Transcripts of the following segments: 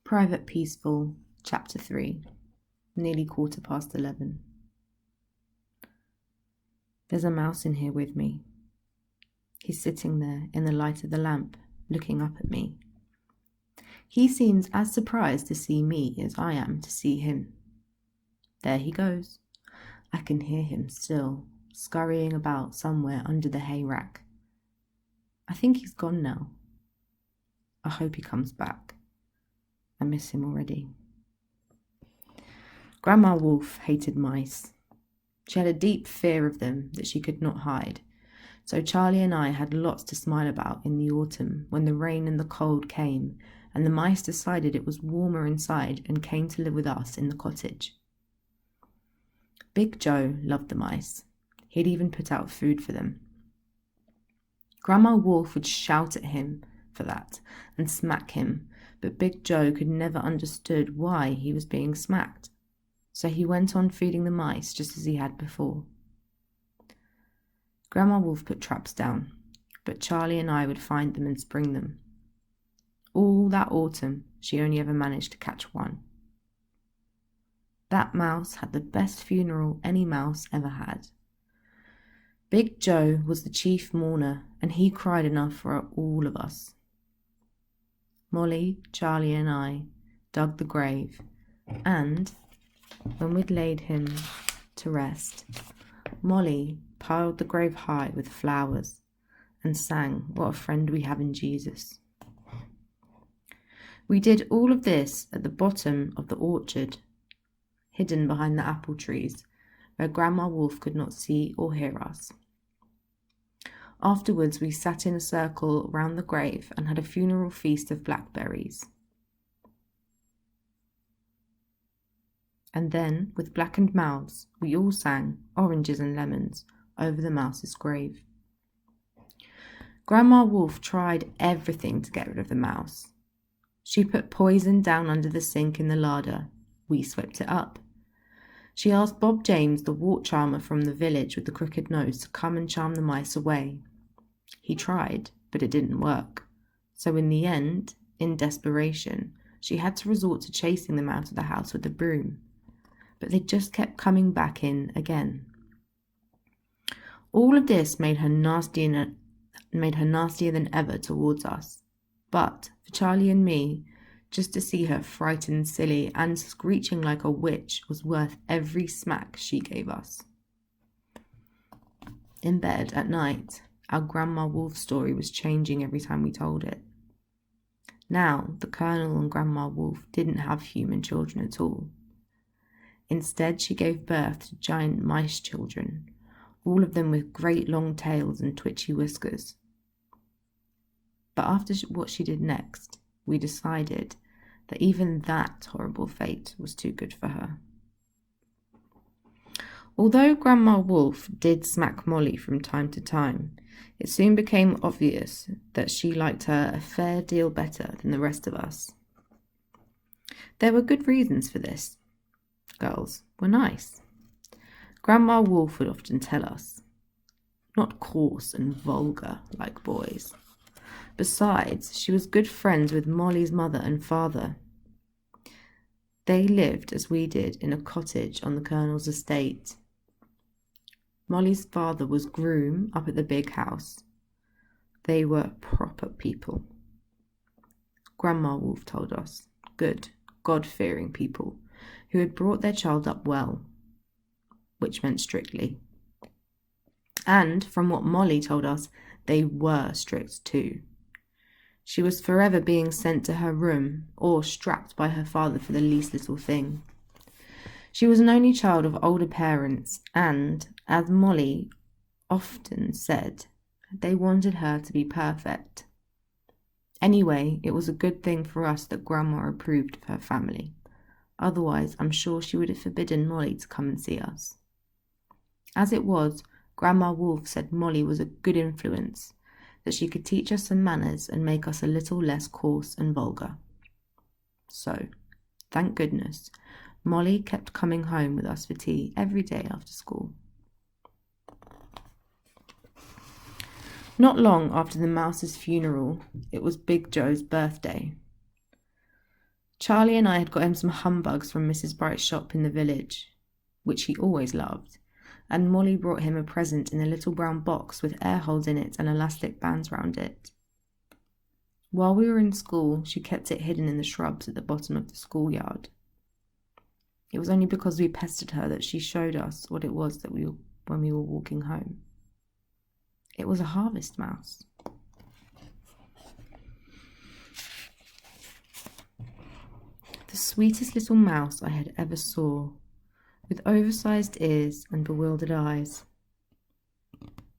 Private Peaceful, Chapter 3, nearly 11:15. There's a mouse in here with me. He's sitting there in the light of the lamp, looking up at me. He seems as surprised to see me as I am to see him. There he goes. I can hear him still, scurrying about somewhere under the hay rack. I think he's gone now. I hope he comes back. I miss him already. Grandma Wolf hated mice. She had a deep fear of them that she could not hide. So Charlie and I had lots to smile about in the autumn when the rain and the cold came and the mice decided it was warmer inside and came to live with us in the cottage. Big Joe loved the mice. He'd even put out food for them. Grandma Wolf would shout at him for that and smack him, but Big Joe could never understood why he was being smacked. So he went on feeding the mice just as he had before. Grandma Wolf put traps down, but Charlie and I would find them and spring them. All that autumn, she only ever managed to catch one. That mouse had the best funeral any mouse ever had. Big Joe was the chief mourner, and he cried enough for all of us. Molly, Charlie and I dug the grave, and when we'd laid him to rest, Molly piled the grave high with flowers and sang What a Friend We Have in Jesus. We did all of this at the bottom of the orchard, hidden behind the apple trees, where Grandma Wolf could not see or hear us. Afterwards, we sat in a circle round the grave and had a funeral feast of blackberries. And then, with blackened mouths, we all sang Oranges and Lemons over the mouse's grave. Grandma Wolf tried everything to get rid of the mouse. She put poison down under the sink in the larder. We swept it up. She asked Bob James, the wart charmer from the village with the crooked nose, to come and charm the mice away. He tried, but it didn't work. So in the end, in desperation, she had to resort to chasing them out of the house with a broom. But they just kept coming back in again. All of this made her nastier than ever towards us. But for Charlie and me, just to see her frightened, silly, and screeching like a witch was worth every smack she gave us. In bed at night, our Grandma Wolf story was changing every time we told it. Now, the Colonel and Grandma Wolf didn't have human children at all. Instead, she gave birth to giant mice children, all of them with great long tails and twitchy whiskers. But after what she did next, we decided that even that horrible fate was too good for her. Although Grandma Wolf did smack Molly from time to time, it soon became obvious that she liked her a fair deal better than the rest of us. There were good reasons for this. Girls were nice. Grandma Wolf would often tell us, not coarse and vulgar like boys. Besides, she was good friends with Molly's mother and father. They lived, as we did, in a cottage on the Colonel's estate. Molly's father was groom up at the big house. They were proper people. Grandma Wolf told us, good, God-fearing people, who had brought their child up well, which meant strictly. And from what Molly told us, they were strict too. She was forever being sent to her room or strapped by her father for the least little thing. She was an only child of older parents and, as Molly often said, they wanted her to be perfect. Anyway, it was a good thing for us that Grandma approved of her family. Otherwise, I'm sure she would have forbidden Molly to come and see us. As it was, Grandma Wolf said Molly was a good influence, that she could teach us some manners and make us a little less coarse and vulgar. So, thank goodness, Molly kept coming home with us for tea every day after school. Not long after the mouse's funeral, it was Big Joe's birthday. Charlie and I had got him some humbugs from Mrs. Bright's shop in the village, which he always loved, and Molly brought him a present in a little brown box with air holes in it and elastic bands round it. While we were in school, she kept it hidden in the shrubs at the bottom of the schoolyard. It was only because we pestered her that she showed us what it was when we were walking home. It was a harvest mouse. The sweetest little mouse I had ever saw, with oversized ears and bewildered eyes.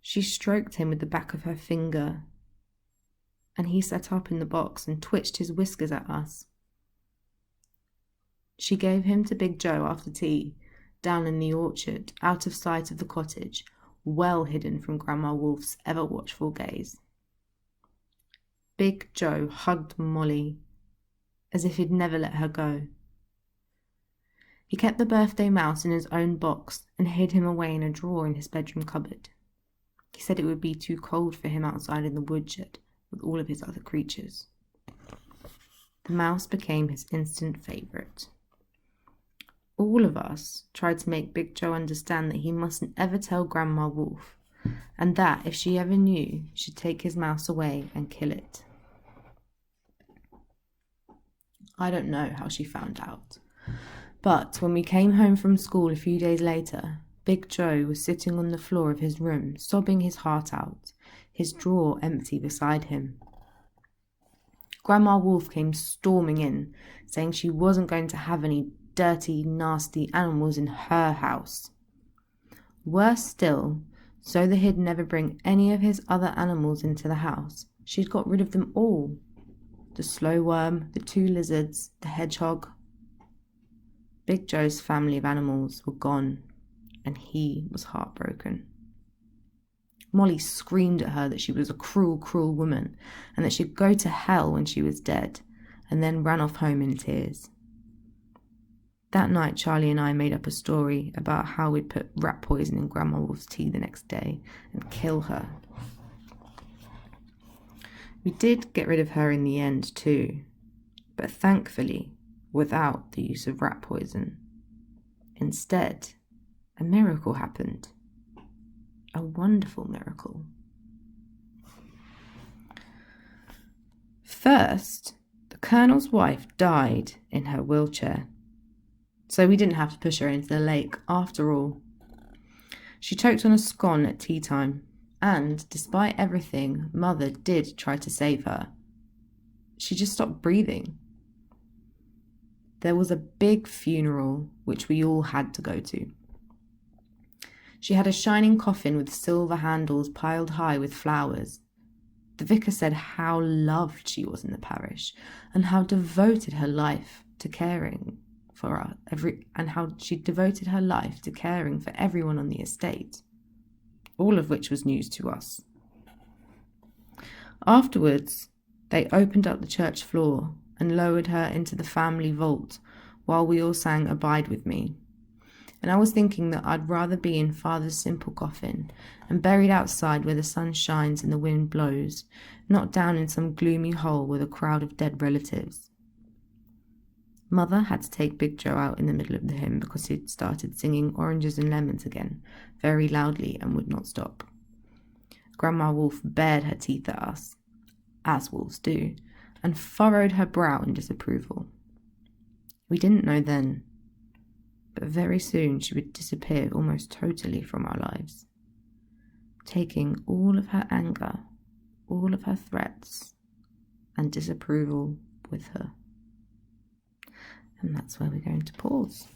She stroked him with the back of her finger, and he sat up in the box and twitched his whiskers at us. She gave him to Big Joe after tea, down in the orchard, out of sight of the cottage, well hidden from Grandma Wolf's ever-watchful gaze. Big Joe hugged Molly as if he'd never let her go. He kept the birthday mouse in his own box and hid him away in a drawer in his bedroom cupboard. He said it would be too cold for him outside in the woodshed with all of his other creatures. The mouse became his instant favourite. All of us tried to make Big Joe understand that he mustn't ever tell Grandma Wolf, and that if she ever knew, she'd take his mouse away and kill it. I don't know how she found out, but when we came home from school a few days later, Big Joe was sitting on the floor of his room, sobbing his heart out, his drawer empty beside him. Grandma Wolf came storming in, saying she wasn't going to have any dirty, nasty animals in her house. Worse still, so that he'd never bring any of his other animals into the house, she'd got rid of them all. The slow worm, the 2 lizards, the hedgehog. Big Joe's family of animals were gone, and he was heartbroken. Molly screamed at her that she was a cruel, cruel woman, and that she'd go to hell when she was dead, and then ran off home in tears. That night, Charlie and I made up a story about how we'd put rat poison in Grandma Wolf's tea the next day and kill her. We did get rid of her in the end too, but thankfully without the use of rat poison. Instead, a miracle happened. A wonderful miracle. First, the Colonel's wife died in her wheelchair, so we didn't have to push her into the lake after all. She choked on a scone at tea time, and despite everything, Mother did try to save her. She just stopped breathing. There was a big funeral, which we all had to go to. She had a shining coffin with silver handles piled high with flowers. The vicar said how loved she was in the parish, and how devoted her life to caring for everyone on the estate, all of which was news to us. Afterwards, they opened up the church floor and lowered her into the family vault while we all sang Abide With Me. And I was thinking that I'd rather be in Father's simple coffin and buried outside where the sun shines and the wind blows, not down in some gloomy hole with a crowd of dead relatives. Mother had to take Big Joe out in the middle of the hymn because he'd started singing Oranges and Lemons again, very loudly, and would not stop. Grandma Wolf bared her teeth at us, as wolves do, and furrowed her brow in disapproval. We didn't know then, but very soon she would disappear almost totally from our lives, taking all of her anger, all of her threats, and disapproval with her. And that's where we're going to pause.